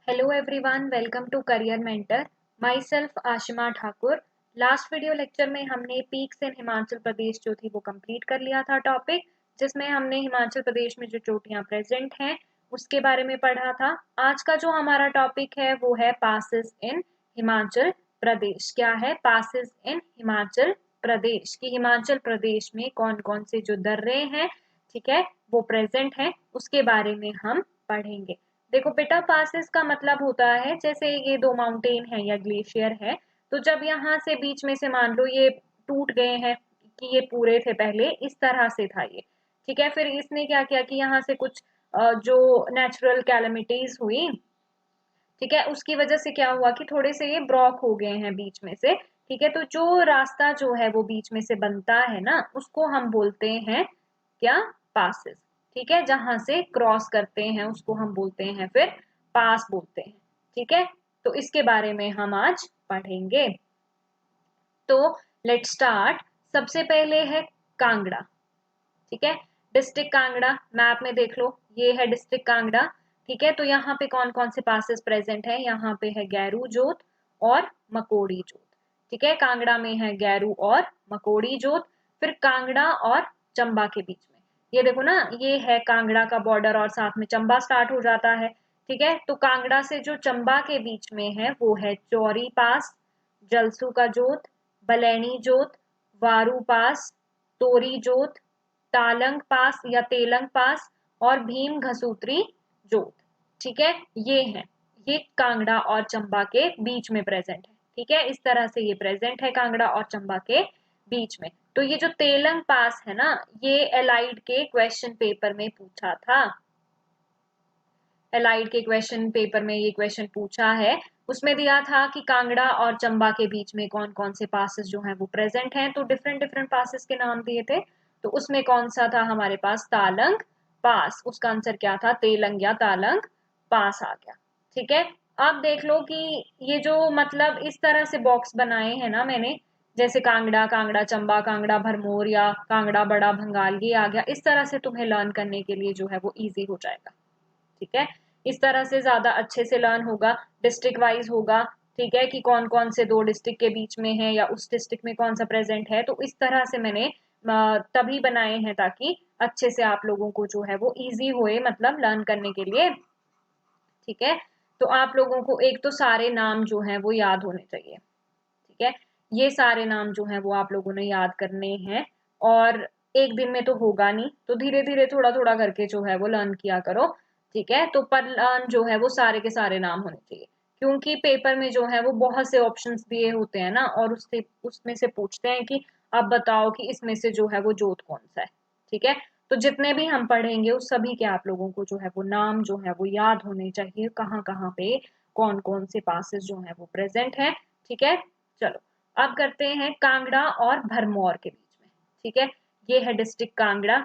Hello everyone, welcome to Career Mentor. Myself Ashima Thakur. Last video lecture में हमने peaks इन हिमाचल प्रदेश जो थी वो कंप्लीट कर लिया था टॉपिक, जिसमें हमने हिमाचल प्रदेश में जो चोटियां प्रेजेंट हैं उसके बारे में पढ़ा था. आज का जो हमारा टॉपिक है वो है पासेस इन हिमाचल प्रदेश. क्या है? पासेस इन हिमाचल प्रदेश. कि हिमाचल प्रदेश में कौन कौन से जो दर्रे हैं, ठीक है, वो प्रेजेंट हैं, उसके बारे में हम पढ़ेंगे. देखो बेटा, पासेस का मतलब होता है जैसे ये दो माउंटेन है या ग्लेशियर है, तो जब यहाँ से बीच में से मान लो ये टूट गए हैं, कि ये पूरे थे पहले इस तरह से था ये, ठीक है, फिर इसने क्या किया कि यहाँ से कुछ जो नेचुरल कैलेमिटीज हुई, ठीक है, उसकी वजह से क्या हुआ कि थोड़े से ये ब्लॉक हो गए हैं बीच में से, ठीक है. तो जो रास्ता जो है वो बीच में से बनता है ना, उसको हम बोलते हैं क्या? पासेस. ठीक है, जहां से क्रॉस करते हैं उसको हम बोलते हैं फिर पास बोलते हैं. ठीक है, तो इसके बारे में हम आज पढ़ेंगे. तो लेट स्टार्ट. सबसे पहले है कांगड़ा. ठीक है, डिस्ट्रिक्ट कांगड़ा. मैप में देख लो, ये है डिस्ट्रिक्ट कांगड़ा. ठीक है, तो यहाँ पे कौन कौन से पासेस प्रेजेंट है? यहाँ पे है गैरू जोत और मकोड़ी जोत. ठीक है, कांगड़ा में है गैरू और मकोड़ी जोत. फिर कांगड़ा और चंबा के बीच में, ये देखो ना, ये है कांगड़ा का बॉर्डर और साथ में चंबा स्टार्ट हो जाता है. ठीक है, तो कांगड़ा से जो चंबा के बीच में है वो है चौरी पास, जलसू का जोत, बलैनी जोत, वारू पास, तोरी जोत, तालंग पास या तेलंग पास और भीम घसूत्री जोत. ठीक है, ये है, ये कांगड़ा और चंबा के बीच में प्रेजेंट है. ठीक है, इस तरह से ये प्रेजेंट है कांगड़ा और चंबा के बीच में. तो ये जो तेलंग पास है ना, ये एलाइड के क्वेश्चन पेपर में पूछा था. एलाइड के क्वेश्चन पेपर में ये क्वेश्चन पूछा है. उसमें दिया था कि कांगड़ा और चंबा के बीच में कौन कौन से पासेस जो हैं वो प्रेजेंट हैं, तो डिफरेंट डिफरेंट पासेस के नाम दिए थे. तो उसमें कौन सा था हमारे पास? तालंग पास. उसका आंसर क्या था? तेलंग या तालंग पास आ गया. ठीक है, अब देख लो कि ये जो मतलब इस तरह से बॉक्स बनाए हैं ना मैंने, जैसे कांगड़ा, कांगड़ा चंबा, कांगड़ा भरमौर या कांगड़ा बड़ा भंगाल, ये आ गया. इस तरह से तुम्हें लर्न करने के लिए जो है वो इजी हो जाएगा. ठीक है, इस तरह से ज्यादा अच्छे से लर्न होगा. डिस्ट्रिक्ट वाइज होगा, ठीक है, कि कौन कौन से दो डिस्ट्रिक्ट के बीच में है या उस डिस्ट्रिक्ट में कौन सा प्रेजेंट है. तो इस तरह से मैंने तभी बनाए हैं ताकि अच्छे से आप लोगों को जो है वो इजी होए, मतलब लर्न करने के लिए. ठीक है, तो आप लोगों को एक तो सारे नाम जो हैं वो याद होने चाहिए. ठीक है, ये सारे नाम जो हैं वो आप लोगों ने याद करने हैं. और एक दिन में तो होगा नहीं, तो धीरे धीरे थोड़ा थोड़ा करके जो है वो लर्न किया करो. ठीक है, तो पर लर्न जो है वो सारे के सारे नाम होने चाहिए, क्योंकि पेपर में जो है वो बहुत से ऑप्शंस दिए होते हैं ना, और उससे उसमें से पूछते हैं कि अब बताओ कि इसमें से जो है वो जोत कौन सा है. ठीक है, तो जितने भी हम पढ़ेंगे उस सभी के आप लोगों को जो है वो नाम जो है वो याद होने चाहिए, कहाँ कहाँ पे कौन कौन से पासेस जो है वो प्रेजेंट है. ठीक है, चलो अब करते हैं कांगड़ा और भरमौर के बीच में. ठीक है, ये है डिस्ट्रिक्ट कांगड़ा.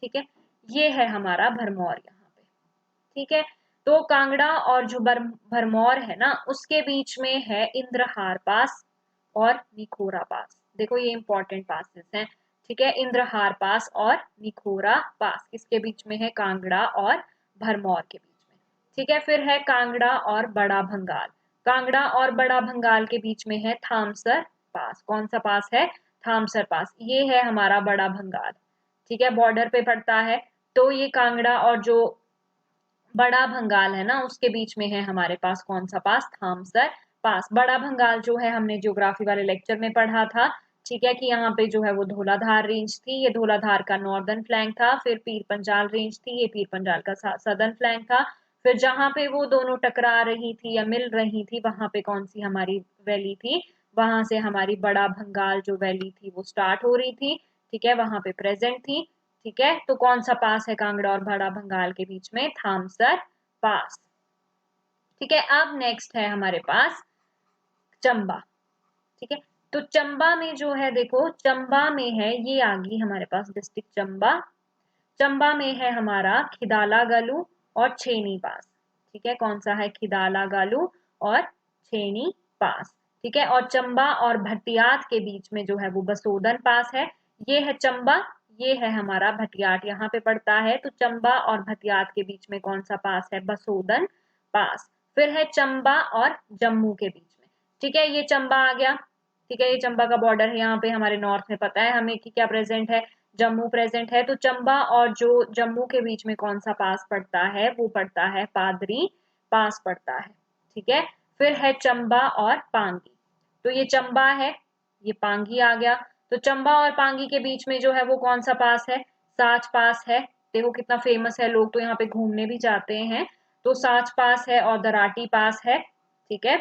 ठीक है, ये है हमारा भरमौर यहाँ पे. ठीक है, तो कांगड़ा और जो भरमौर है ना, उसके बीच में है इंद्रहार पास और निखोरा पास. देखो ये इंपॉर्टेंट पासेस हैं. ठीक है, इंद्रहार पास और निखोरा पास किसके बीच में है? कांगड़ा और भरमौर के बीच में. ठीक है, फिर है कांगड़ा और बड़ा भंगाल. कांगड़ा और बड़ा भंगाल के बीच में है थामसर पास. कौन सा पास है? थामसर पास. ये है हमारा बड़ा भंगाल. ठीक है, बॉर्डर पे पड़ता है. तो ये कांगड़ा और जो बड़ा भंगाल है ना, उसके बीच में है हमारे पास कौन सा पास? थामसर पास. बड़ा भंगाल जो है हमने ज्योग्राफी वाले लेक्चर में पढ़ा था. ठीक है, कि यहाँ पे जो है वो धौलाधार रेंज थी, ये धौलाधार का नॉर्दर्न फ्लैंक था. फिर पीर पंजाल रेंज थी, ये पीर पंजाल का सदर्न फ्लैंक था. फिर जहां पे वो दोनों टकरा रही थी या मिल रही थी, वहां पे कौन सी हमारी वैली थी? वहां से हमारी बड़ा भंगाल जो वैली थी वो स्टार्ट हो रही थी. ठीक है, वहां पे प्रेजेंट थी. ठीक है, तो कौन सा पास है कांगड़ा और बड़ा भंगाल के बीच में? थामसर पास. ठीक है, अब नेक्स्ट है हमारे पास चंबा. ठीक है, तो चंबा में जो है, देखो चंबा में है, ये आ गई हमारे पास डिस्ट्रिक्ट चंबा. चंबा में है हमारा खिदाला गालू और छेनी पास. ठीक है, कौन सा है? खिदाला गालू और छेनी पास. ठीक है, और चंबा और भटियात के बीच में जो है वो बसोदन पास है. ये है चंबा, ये है हमारा भटियात, यहाँ पे पड़ता है. तो चंबा और भटियात के बीच में कौन सा पास है? बसोदन पास. फिर है चंबा और जम्मू के बीच में। ठीक है, ये चंबा आ गया। ठीक है, ये चंबा का बॉर्डर है, यहाँ पे हमारे नॉर्थ में पता है हमें कि क्या प्रेजेंट है, जम्मू प्रेजेंट है। तो चंबा और जो जम्मू के बीच में कौन सा पास पड़ता है, वो पड़ता है पादरी पास पड़ता है। ठीक है, फिर है चंबा और पांगी। तो ये चंबा है, ये पांगी आ गया। तो चंबा और पांगी के बीच में जो है वो कौन सा पास है, साच पास है। देखो कितना फेमस है, लोग तो यहाँ पे घूमने भी जाते हैं। तो साच पास है और दराटी पास है। ठीक है,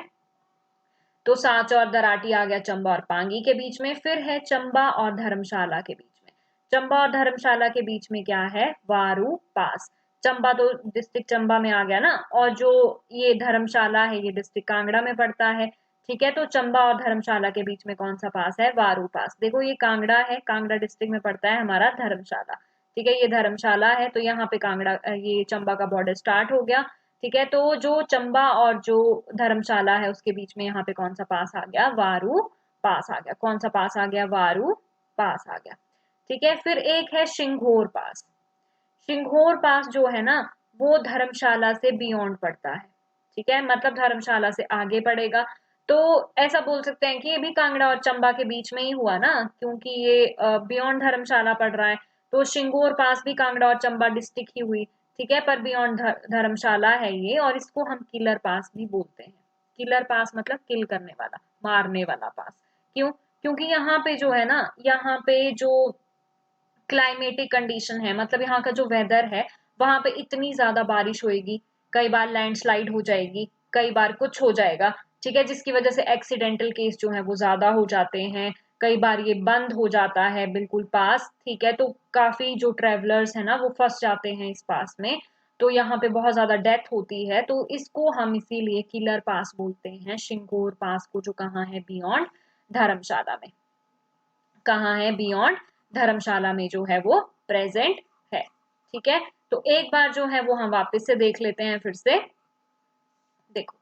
तो साच और दराटी आ गया चंबा और पांगी के बीच में। फिर है चंबा और धर्मशाला के बीच में। चंबा और धर्मशाला के बीच में क्या है, वारू पास। चंबा तो डिस्ट्रिक्ट चंबा में आ गया ना, और जो ये धर्मशाला है ये डिस्ट्रिक्ट कांगड़ा में पड़ता है। ठीक है, तो चंबा और धर्मशाला के बीच में कौन सा पास है, वारू पास। देखो ये कांगड़ा है, कांगड़ा डिस्ट्रिक्ट में पड़ता है हमारा धर्मशाला। ठीक है, ये धर्मशाला है, तो यहाँ पे कांगड़ा ये चंबा का बॉर्डर स्टार्ट हो गया। ठीक है, तो जो चंबा और जो धर्मशाला है उसके बीच में यहाँ पे कौन सा पास आ गया, वारू पास आ गया। कौन सा पास आ गया, वारू पास आ गया। ठीक है, फिर एक है सिंघोर पास। सिंघोर पास जो है ना, वो धर्मशाला से बियॉन्ड पड़ता है। ठीक है, मतलब धर्मशाला से आगे पड़ेगा। तो ऐसा बोल सकते हैं कि ये भी कांगड़ा और चंबा के बीच में ही हुआ ना, क्योंकि ये बियॉन्ड धर्मशाला पड़ रहा है। तो सिंगोर पास भी कांगड़ा और चंबा डिस्ट्रिक्ट ही हुई। ठीक है, पर बियॉन्ड धर्मशाला है ये, और इसको हम किलर पास भी बोलते हैं। किलर पास मतलब किल करने वाला, मारने वाला पास। क्यों, क्योंकि यहाँ पे जो है ना, यहाँ पे जो क्लाइमेटिक कंडीशन है, मतलब यहाँ का जो वेदर है, वहां पे इतनी ज्यादा बारिश होगी, कई बार लैंडस्लाइड हो जाएगी, कई बार कुछ हो जाएगा। ठीक है, जिसकी वजह से एक्सीडेंटल केस जो है वो ज्यादा हो जाते हैं। कई बार ये बंद हो जाता है बिल्कुल पास। ठीक है, तो काफी जो ट्रेवलर्स है ना वो फंस जाते हैं इस पास में। तो यहाँ पे बहुत ज्यादा डेथ होती है, तो इसको हम इसीलिए किलर पास बोलते हैं, शिंगोर पास को, जो कहाँ है, बियॉन्ड धर्मशाला में। कहाँ है, बियॉन्ड धर्मशाला में जो है वो प्रेजेंट है। ठीक है, तो एक बार जो है वो हम वापस से देख लेते हैं फिर से। देखो,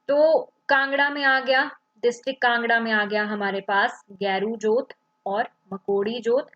तो कांगड़ा में आ गया, डिस्ट्रिक्ट कांगड़ा में आ गया हमारे पास गैरू जोत और मकोड़ी जोत।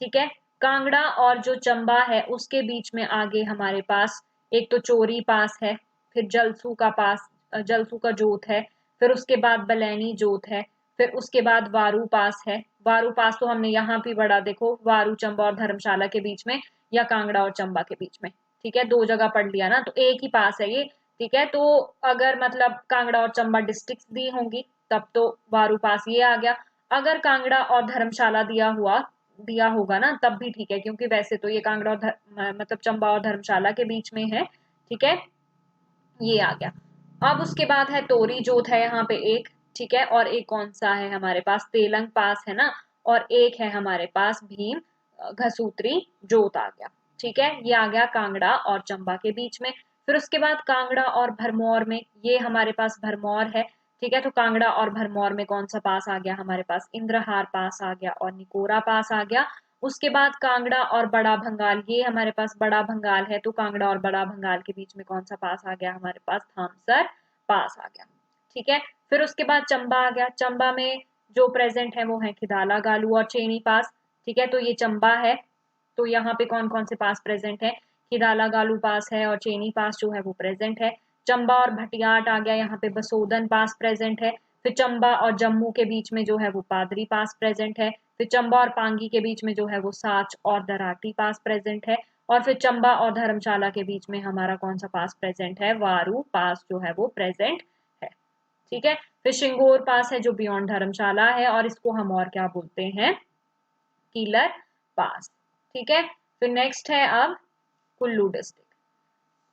ठीक है, कांगड़ा और जो चंबा है उसके बीच में आगे हमारे पास एक तो चोरी पास है, फिर जलसू का पास, जलसू का जोत है, फिर उसके बाद बलैनी जोत है, फिर उसके बाद वारू पास है। वारू पास तो हमने यहाँ भी पढ़ा, देखो वारू चंबा और धर्मशाला के बीच में, या कांगड़ा और चंबा के बीच में। ठीक है, दो जगह पढ़ लिया ना, तो एक ही पास है ये। ठीक है, तो अगर मतलब कांगड़ा और चंबा डिस्ट्रिक्ट दी होंगी तब तो वारू पास ये आ गया। अगर कांगड़ा और धर्मशाला दिया होगा ना तब भी ठीक है, क्योंकि वैसे तो ये कांगड़ा और मतलब चंबा और धर्मशाला के बीच में है। ठीक है, ये आ गया। अब उसके बाद है तोरी जोत है यहाँ पे एक। ठीक है, और एक कौन सा है हमारे पास, तेलंग पास है ना, और एक है हमारे पास भीम घसूत्री जोत आ गया। ठीक है, ये आ गया कांगड़ा और चंबा के बीच में। फिर उसके बाद कांगड़ा और भरमौर में, ये हमारे पास भरमौर है। ठीक है, तो कांगड़ा और भरमौर में कौन सा पास आ गया हमारे पास, इंद्रहार पास आ गया और निकोरा पास आ गया। उसके बाद कांगड़ा और बड़ा भंगाल, ये हमारे पास बड़ा भंगाल है, तो कांगड़ा और बड़ा भंगाल के बीच में कौन सा पास आ गया हमारे पास, थामसर पास आ गया। ठीक है, फिर उसके बाद चंबा आ गया। चंबा में जो प्रेजेंट है वो है खिदाला गालू और चेनी पास। ठीक है, तो ये चंबा है। तो यहाँ पे कौन कौन से पास प्रेजेंट है, खिदाला गालू पास है और चेनी पास जो है वो प्रेजेंट है। चंबा और भटियाट आ गया, यहाँ पे बसोदन पास प्रेजेंट है। फिर चंबा और जम्मू के बीच में जो है वो पादरी पास प्रेजेंट है। फिर चंबा और पांगी के बीच में जो है वो साच और दराटी पास प्रेजेंट है। और फिर चंबा और धर्मशाला के बीच में हमारा कौन सा पास प्रेजेंट है, वारू पास जो है वो प्रेजेंट है। ठीक है, फिर शिंगोर पास है जो बियॉन्ड धर्मशाला है, और इसको हम और क्या बोलते हैं, कीलर पास। ठीक है, फिर नेक्स्ट है अब कुल्लू डिस्ट्रिक्ट।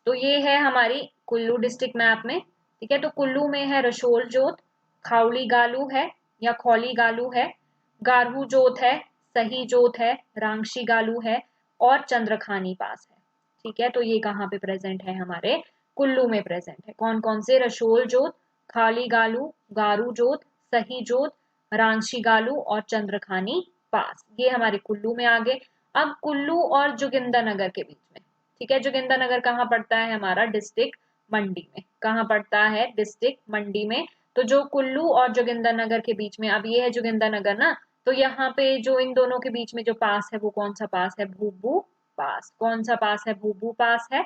तो ये है हमारी कुल्लू डिस्ट्रिक्ट मैप में। ठीक है, तो कुल्लू में है रशोल जोत, खाउली गालू है या खौली गालू है, गारहू जोत है, सही जोत है, रांगशी गालू है और चंद्रखानी पास है। ठीक है, तो ये कहाँ पे प्रेजेंट है, हमारे कुल्लू में प्रेजेंट है। कौन कौन से, रशोल जोत, खाली गालू, गारू जोत, सही जोत, रांगशी गालू और चंद्रखानी पास, ये हमारे कुल्लू में आ गए। अब कुल्लू और जोगिंदरनगर के बीच में, ठीक है, जोगिंदरनगर कहाँ पड़ता है हमारा, डिस्ट्रिक्ट मंडी में। कहाँ पड़ता है, डिस्ट्रिक्ट मंडी में। तो जो कुल्लू और जोगिंदरनगर के बीच में, अब ये है जोगिंदरनगर ना, तो यहाँ पे जो इन दोनों के बीच में जो पास है वो कौन सा पास है, भूबू पास। कौन सा पास है, भूबू पास है।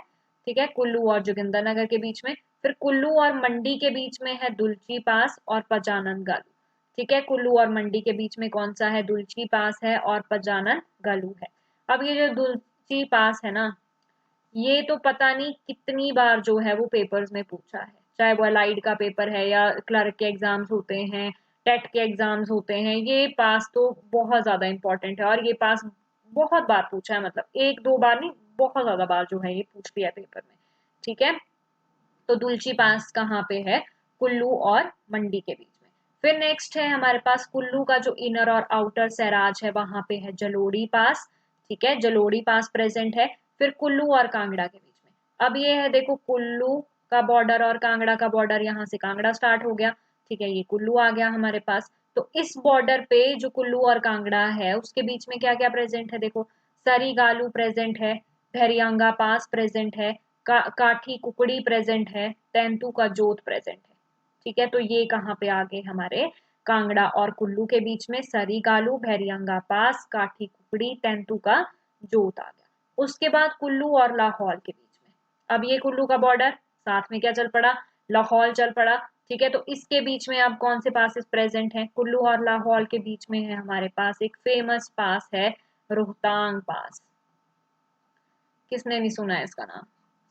ठीक है, कुल्लू और जोगिंदरनगर के बीच में। फिर कुल्लू और मंडी के बीच में है दुलची पास और पजानन गालू। ठीक है, कुल्लू और मंडी के बीच में कौन सा है? दुलची पास है और पजानन गालू है। अब ये जो दुलची पास है ना, ये तो पता नहीं कितनी बार जो है वो पेपर्स में पूछा है, चाहे वो अलाइड का पेपर है या क्लर्क के एग्जाम्स होते हैं, टेट के एग्जाम्स होते हैं, ये पास तो बहुत ज्यादा इंपॉर्टेंट है और ये पास बहुत बार पूछा है, मतलब एक दो बार नहीं, बहुत ज्यादा बार जो है ये पूछ लिया पेपर में। ठीक है, तो दुलची पास कहाँ पे है? कुल्लू और मंडी के बीच में। फिर नेक्स्ट है हमारे पास कुल्लू का जो इनर और आउटर सैराज है, वहां पे है जलोड़ी पास। ठीक है, जलोड़ी पास प्रेजेंट है। फिर कुल्लू और कांगड़ा के बीच में, अब ये है देखो कुल्लू का बॉर्डर और कांगड़ा का बॉर्डर, यहाँ से कांगड़ा स्टार्ट हो गया। ठीक है, ये कुल्लू आ गया हमारे पास। तो इस बॉर्डर पे जो कुल्लू और कांगड़ा है उसके बीच में क्या क्या प्रेजेंट है? देखो, सरी गालू प्रेजेंट है, भैरियांगा पास प्रेजेंट है, काठी कुकड़ी प्रेजेंट है, तेंतु का जोत प्रेजेंट है। ठीक है, तो ये कहाँ पे आ गए हमारे? कांगड़ा और कुल्लू के बीच में सरी गालू, भैरियांगा पास, काठी कुकड़ी, तेंतु का जोत आ गया। उसके बाद कुल्लू और लाहौल के बीच में, अब ये कुल्लू का बॉर्डर, साथ में क्या चल पड़ा? लाहौल चल पड़ा। ठीक है, तो इसके बीच में अब कौन से पासेस प्रेजेंट हैं? कुल्लू और लाहौल के बीच में है हमारे पास एक फेमस पास है, रोहतांग पास। किसने नहीं सुना है इसका नाम?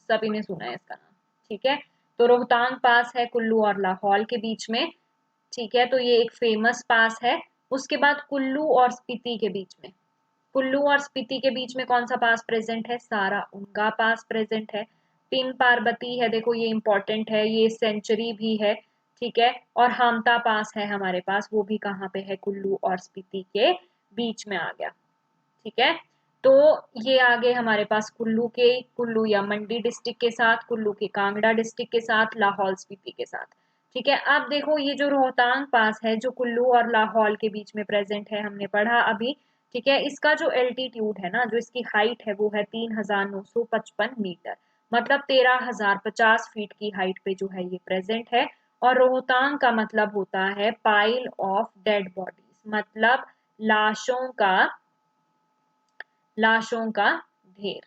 सभी ने सुना है इसका नाम। ठीक है, तो रोहतांग पास है कुल्लू और लाहौल के बीच में। ठीक है, तो ये एक फेमस पास है। उसके बाद कुल्लू और स्पीति के बीच में, कुल्लू और स्पीति के बीच में कौन सा पास प्रेजेंट है? सारा उनका पास प्रेजेंट है। पिन पार्वती है, देखो ये इंपॉर्टेंट है, ये सेंचुरी भी है। ठीक है, और हामता पास है हमारे पास, वो भी कहाँ पे है? कुल्लू और स्पीति के बीच में आ गया। ठीक है, तो ये आ गए हमारे पास कुल्लू के, कुल्लू या मंडी डिस्ट्रिक्ट के साथ, कुल्लू के कांगड़ा डिस्ट्रिक्ट के साथ, लाहौल स्पीति के साथ। ठीक है, अब देखो ये जो रोहतांग पास है जो कुल्लू और लाहौल के बीच में प्रेजेंट है, हमने पढ़ा अभी। ठीक है, इसका जो एल्टीट्यूड है ना, जो इसकी हाइट है वो है 3955 मीटर, मतलब 13,050 फीट की हाइट पे जो है ये प्रेजेंट है। और रोहतांग का मतलब होता है पाइल ऑफ डेड बॉडीज, मतलब लाशों का लाशों का ढेर।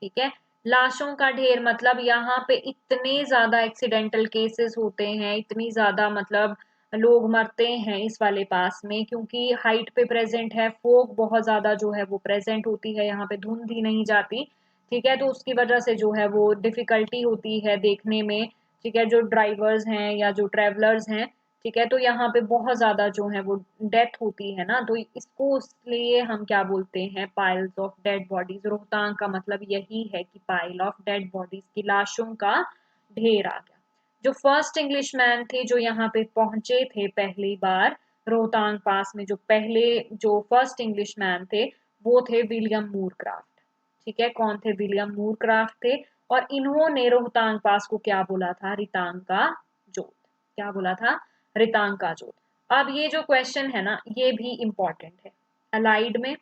ठीक है, लाशों का ढेर मतलब यहाँ पे इतने ज्यादा एक्सीडेंटल केसेस होते हैं, इतनी ज्यादा मतलब लोग मरते हैं इस वाले पास में, क्योंकि हाइट पे प्रेजेंट है, फोग बहुत ज्यादा जो है वो प्रेजेंट होती है, यहाँ पे धुंध ही नहीं जाती। ठीक है, तो उसकी वजह से जो है वो डिफिकल्टी होती है देखने में। ठीक है, जो ड्राइवर्स हैं या जो ट्रेवलर्स हैं, ठीक है, तो यहाँ पे बहुत ज्यादा जो है वो डेथ होती है ना, तो इसको इसलिए हम क्या बोलते हैं? Piles of dead bodies. Rohtang का मतलब यही है कि पाइल ऑफ डेड बॉडीज, की लाशों का ढेर आ गया। जो फर्स्ट इंग्लिश मैन थे जो यहाँ पे पहुंचे थे पहली बार रोहतांग पास में, जो पहले जो फर्स्ट इंग्लिश मैन थे वो थे विलियम मूरक्राफ्ट। ठीक है, कौन थे? विलियम मूरक्राफ्ट थे। और इन्होंने रोहतांग पास को क्या बोला था? रितांग का जोत। क्या बोला था? रितांग का जोत। अब ये जो क्वेश्चन है ना, ये भी इंपॉर्टेंट है, अलाइड में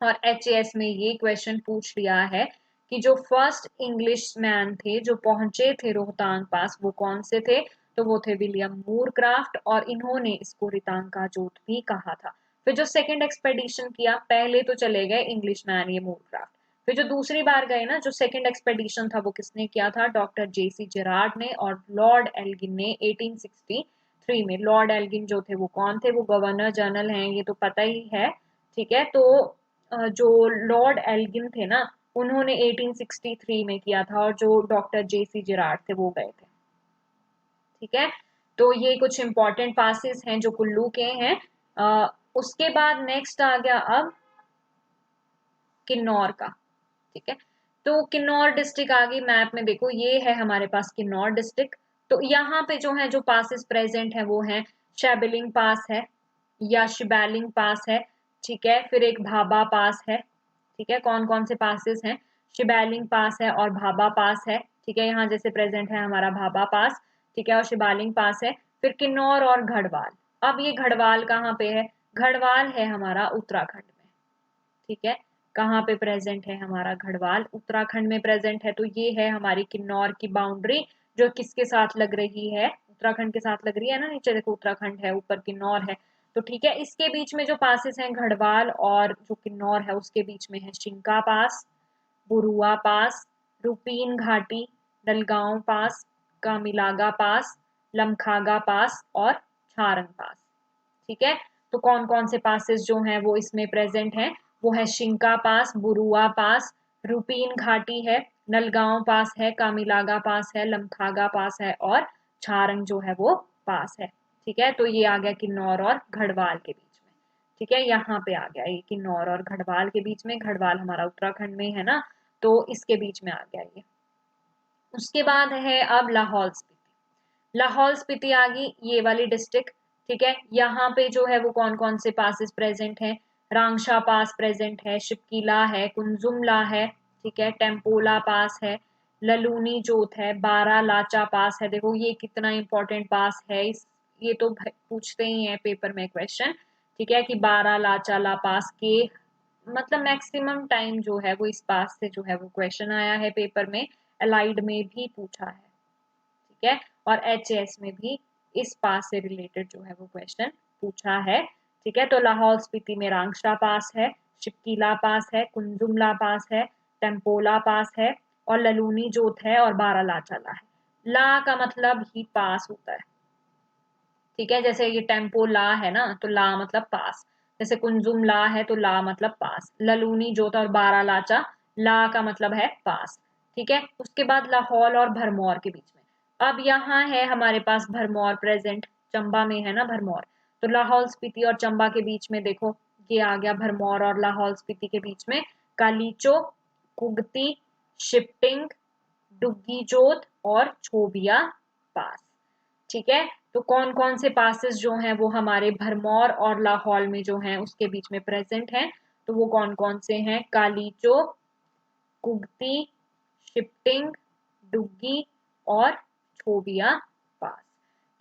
और एचएएस में ये क्वेश्चन पूछ लिया है कि जो फर्स्ट इंग्लिश मैन थे जो पहुंचे थे रोहतांग पास, वो कौन से थे? तो वो थे विलियम मूरक्राफ्ट, और इन्होंने इसको रितांग का जोत भी कहा था। फिर जो सेकंड एक्सपेडिशन किया, पहले तो चले गए इंग्लिश मैन ये मूरक्राफ्ट, फिर जो दूसरी बार गए ना, जो सेकंड एक्सपेडिशन था वो किसने किया था? डॉक्टर जेसी जेरार्ड ने और लॉर्ड एल्गिन ने 1863 में। लॉर्ड एल्गिन जो थे वो कौन थे? वो गवर्नर जनरल हैं, ये तो पता ही है। ठीक है, तो जो लॉर्ड एल्गिन थे ना, उन्होंने 1863 में किया था, और जो डॉक्टर जेसी जेरार्ड थे वो गए थे। ठीक है, तो ये कुछ इंपॉर्टेंट पासेस हैं जो कुल्लू के हैं। उसके बाद नेक्स्ट आ गया अब किन्नौर का। ठीक है, तो किन्नौर डिस्ट्रिक्ट आ गई मैप में, देखो ये है हमारे पास किन्नौर डिस्ट्रिक्ट। तो यहाँ पे जो है जो पासेस प्रेजेंट है वो है शेबिलिंग पास है या शिबैलिंग पास है। ठीक है, फिर एक भाबा पास है। ठीक है, कौन कौन से पासेस हैं? शिबैलिंग पास है और भाबा पास है। ठीक है, यहाँ जैसे प्रेजेंट है हमारा भाबा पास। ठीक है, और शिबालिंग पास है। फिर किन्नौर और घड़वाल। अब ये घड़वाल कहाँ पे है? घड़वाल है हमारा उत्तराखंड में। ठीक है, कहाँ पे प्रेजेंट है हमारा घड़वाल? उत्तराखंड में प्रेजेंट है। तो ये है हमारी किन्नौर की बाउंड्री, जो किसके साथ लग रही है? उत्तराखंड के साथ लग रही है ना, नीचे देखो उत्तराखंड है, ऊपर किन्नौर है। तो ठीक है, इसके बीच में जो पासेस हैं घड़वाल और जो किन्नौर है उसके बीच में है शिंका पास, बुरुआ पास, रुपीन घाटी, डलगांव पास, कामिलागा पास, लमखागा पास और छारंग पास। ठीक है, तो कौन कौन से पासेस जो हैं वो इसमें प्रेजेंट हैं, वो है शिंका पास, बुरुआ पास, रूपीन घाटी है, नलगांव पास है, कामिलागा पास है, लमखागा पास है और छारंग जो है वो पास है। ठीक है, तो ये आ गया किन्नौर और गढ़वाल के बीच में। ठीक है, यहाँ पे आ गया ये किन्नौर और गढ़वाल के बीच में, गढ़वाल हमारा उत्तराखंड में है ना, तो इसके बीच में आ गया ये। उसके बाद है अब लाहौल स्पीति। लाहौल स्पीति आ गई, ये वाली डिस्ट्रिक्ट। ठीक है, यहाँ पे जो है वो कौन कौन से पासेस प्रेजेंट हैं, रांगशा पास प्रेजेंट है, शिपकीला है, कुंजुमला है, ठीक है, टेम्पोला पास है, ललूनी जोत है, बारा लाचा पास है। देखो ये कितना इंपॉर्टेंट पास है, इस ये तो पूछते ही हैं पेपर में क्वेश्चन। ठीक है, कि बारा लाचा ला पास के मतलब मैक्सिमम टाइम जो है वो इस पास से जो है वो क्वेश्चन आया है पेपर में, अलाइड में भी पूछा है। ठीक है, और एचएएस में भी इस पास से रिलेटेड जो है वो क्वेश्चन पूछा है। ठीक है, तो लाहौल स्पीति में रांगशा पास है, शिपकीला पास है, कुंजुमला पास है, टेम्पोला पास है और ललूनी जोत है और बारालाचाला है। ला का मतलब ही पास होता है। ठीक है, जैसे ये टेम्पो ला है ना, तो ला मतलब पास, जैसे कुंजुम ला है तो ला मतलब पास, ललूनी जोत और बारा लाचा ला का मतलब है पास। ठीक है, उसके बाद लाहौल और भरमौर के बीच में, अब यहाँ है हमारे पास भरमौर प्रेजेंट, चंबा में है ना भरमौर, तो लाहौल स्पीति और चंबा के बीच में देखो ये आ गया भरमौर और लाहौल स्पीति के बीच में कालीचो, कुगती, शिफ्टिंग, डुग्गी जोत और छोबिया पास। ठीक है, तो कौन कौन से पासेस जो हैं वो हमारे भरमौर और लाहौल में जो हैं उसके बीच में प्रेजेंट हैं, तो वो कौन कौन से हैं, कालीचो, कुगती, शिफ्टिंग, डुग्गी और छोबिया पास।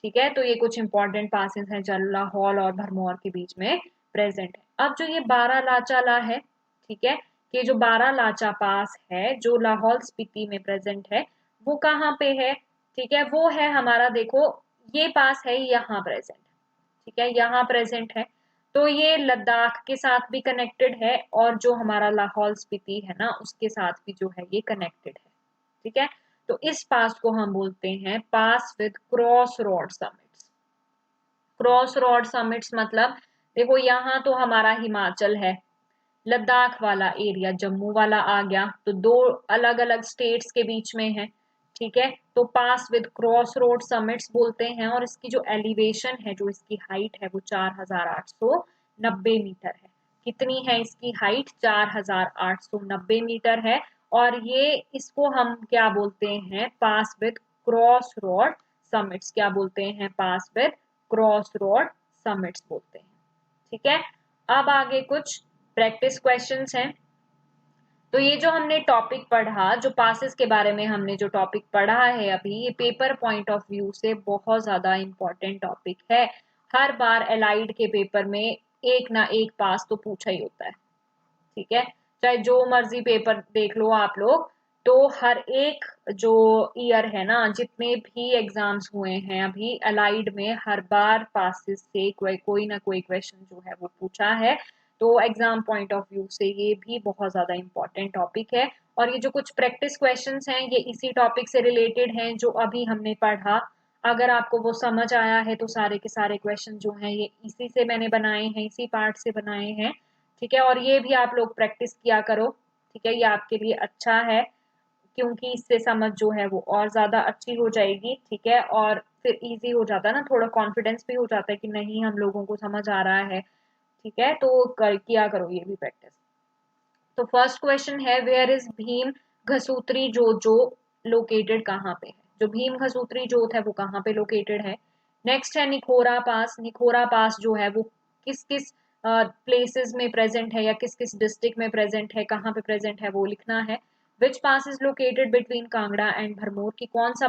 ठीक है, तो ये कुछ इंपॉर्टेंट पासेस हैं जो लाहौल और भरमौर के बीच में प्रेजेंट है। अब जो ये बारालाचाला है, ठीक है, ये जो बारालाचा पास है जो लाहौल स्पीति में प्रेजेंट है, वो कहाँ पे है, ठीक है, वो है हमारा, देखो ये पास है यहाँ प्रेजेंट, ठीक है, यहाँ प्रेजेंट है, तो ये लद्दाख के साथ भी कनेक्टेड है और जो हमारा लाहौल स्पीति है ना उसके साथ भी जो है ये कनेक्टेड है। ठीक है, तो इस पास को हम बोलते हैं pass with cross road summits. Cross road summits मतलब देखो यहाँ तो हमारा हिमाचल है, लद्दाख वाला एरिया जम्मू वाला आ गया, तो दो अलग अलग स्टेट्स के बीच में है। ठीक है, तो पास विद क्रॉस रोड समिट्स बोलते हैं और इसकी जो एलिवेशन है, जो इसकी हाइट है वो 4890 मीटर है। कितनी है इसकी हाइट, 4890 मीटर है। और ये इसको हम क्या बोलते हैं, pass with cross road summits, क्या बोलते हैं, pass with cross road summits बोलते हैं। ठीक है, अब आगे कुछ प्रैक्टिस क्वेश्चंस हैं। तो ये जो हमने टॉपिक पढ़ा, जो पासेस के बारे में हमने जो टॉपिक पढ़ा है अभी, ये पेपर पॉइंट ऑफ व्यू से बहुत ज्यादा इंपॉर्टेंट टॉपिक है। हर बार एलाइड के पेपर में एक ना एक पास तो पूछा ही होता है। ठीक है, चाहे जो मर्जी पेपर देख लो आप लोग, तो हर एक जो ईयर है ना, जितने भी एग्जाम्स हुए हैं अभी अलाइड में, हर बार पासिस से कोई ना कोई क्वेश्चन जो है वो पूछा है। तो एग्जाम पॉइंट ऑफ व्यू से ये भी बहुत ज्यादा इंपॉर्टेंट टॉपिक है। और ये जो कुछ प्रैक्टिस क्वेश्चंस हैं ये इसी टॉपिक से रिलेटेड हैं जो अभी हमने पढ़ा। अगर आपको वो समझ आया है तो सारे के सारे क्वेश्चन जो हैं ये इसी से मैंने बनाए हैं, इसी पार्ट से बनाए हैं। ठीक है, और ये भी आप लोग प्रैक्टिस किया करो। ठीक है, ये आपके लिए अच्छा है क्योंकि इससे समझ जो है वो और ज्यादा अच्छी हो जाएगी। ठीक है, और फिर इजी हो जाता है ना, थोड़ा कॉन्फिडेंस भी हो जाता है कि नहीं हम लोगों को समझ आ रहा है। ठीक है, तो किया करो ये भी प्रैक्टिस। तो फर्स्ट क्वेश्चन है, वेयर इज भीम घसूत्री जोत जो लोकेटेड कहाँ पे है, जो भीम घसूत्री जोत है वो कहाँ पे लोकेटेड है। नेक्स्ट है निखोरा पास, निखोरा पास जो है वो किस किस प्लेसेस में प्रेजेंट है या किस किस डिस्ट्रिक्ट में प्रेजेंट है, कहाँ पे प्रेजेंट है वो लिखना है। Which pass is located between Kangra and Bharmour, की कौन सा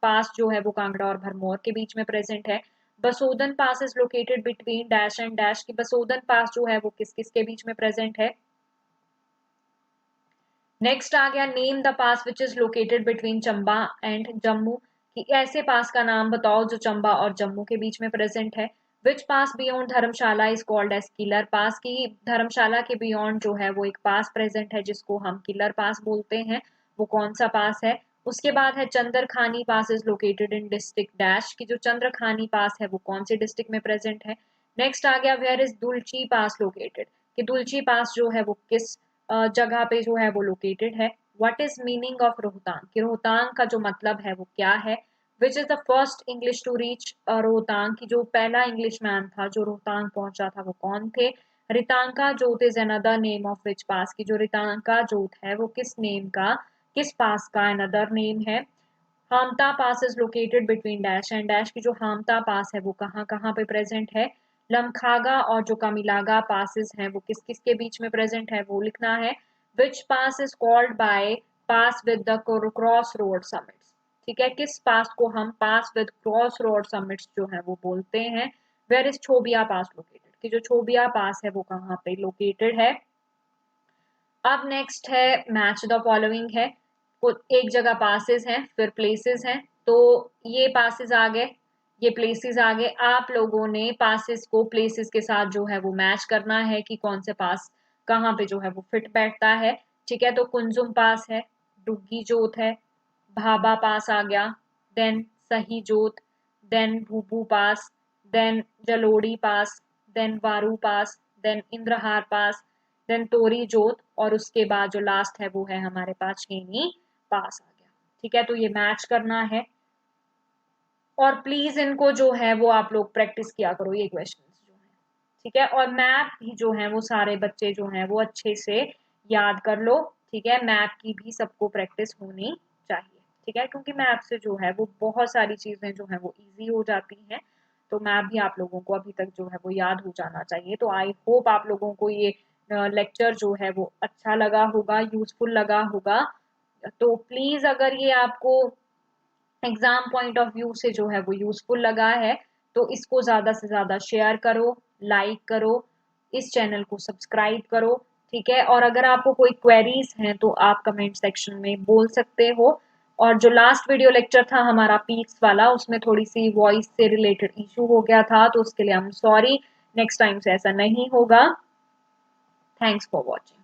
पास जो है वो कांगड़ा और भरमौर के बीच में प्रेजेंट है। Basodan pass is located between dash and dash, की बसोदन पास जो है वो किस किस के बीच में प्रेजेंट है। नेक्स्ट आ गया, name the pass which is located between Chamba and Jammu, कि ऐसे पास का नाम बताओ जो चंबा और जम्मू के बीच में प्रेजेंट है। Which pass beyond Dharamshala is called edge killer pass, की धर्मशाला के बियॉन्ड जो है वो एक पास प्रेजेंट है जिसको हम किलर पास बोलते हैं, वो कौन सा पास है। उसके बाद है Chandrakhani pass is located in district dash, की जो चंद्रखानी पास है वो कौन से डिस्ट्रिक्ट में प्रेजेंट है। नेक्स्ट आ गया वेयर इज दुलची पास लोकेटेड, कि दुलची पास जो है वो किस जगह पे जो है वो लोकेटेड है। What is meaning of Rohtang, कि रोहतांग का जो मतलब है वो क्या है। Which is the first English to reach Rohtang, की जो पहला इंग्लिश मैन था जो रोहतांग पहुंचा था वो कौन थे। Ritanka Jot is another name of which pass, की जो रितांका जोत है वो किस नेम का, किस पास का अनदर नेम है। Hamta pass is located between dash and dash, की जो हामता पास है वो कहाँ कहाँ पे प्रेजेंट है। लमखागा और जो कमिलागा पासिस हैं वो किस किस के बीच में प्रेजेंट है वो लिखना है। Which pass is called by pass with the cross road summits, ठीक है, किस पास को हम pass with cross road summits जो है वो बोलते हैं। Where is Chhobia pass located, कि जो छोबिया पास है वो कहाँ पे लोकेटेड है। अब नेक्स्ट है मैच द फॉलोइंग है, एक जगह पासेस हैं फिर प्लेसेस हैं, तो ये पासेस आ गए, ये प्लेसेस आ गए, आप लोगों ने पासेस को प्लेसेस के साथ जो है वो मैच करना है कि कौन से पास कहाँ पे जो है वो फिट बैठता है। ठीक है, तो कुंजुम पास है, डुग्गी जोत है, भाबा पास आ गया, देन सही जोत, देन भूपू पास, देन जलोड़ी पास, देन वारू पास, देन इंद्रहार पास, देन तोरी जोत, और उसके बाद जो लास्ट है वो है हमारे पास छेनी पास आ गया। ठीक है, तो ये मैच करना है और प्लीज इनको जो है वो आप लोग प्रैक्टिस किया करो ये क्वेश्चंस जो है। ठीक है, और मैप भी जो है वो सारे बच्चे जो हैं वो अच्छे से याद कर लो। ठीक है, मैप की भी सबको प्रैक्टिस होनी चाहिए। ठीक है, क्योंकि मैप से जो है वो बहुत सारी चीजें जो है वो इजी हो जाती हैं, तो मैप भी आप लोगों को अभी तक जो है वो याद हो जाना चाहिए। तो आई होप आप लोगों को ये लेक्चर जो है वो अच्छा लगा होगा, यूजफुल लगा होगा। तो प्लीज अगर ये आपको एग्जाम पॉइंट ऑफ व्यू से जो है वो यूजफुल लगा है तो इसको ज्यादा से ज्यादा शेयर करो, लाइक करो, इस चैनल को सब्सक्राइब करो। ठीक है, और अगर आपको कोई क्वेरीज हैं तो आप कमेंट सेक्शन में बोल सकते हो। और जो लास्ट वीडियो लेक्चर था हमारा पीक्स वाला, उसमें थोड़ी सी वॉइस से रिलेटेड इशू हो गया था, तो उसके लिए I am sorry, next time से ऐसा नहीं होगा। Thanks for watching.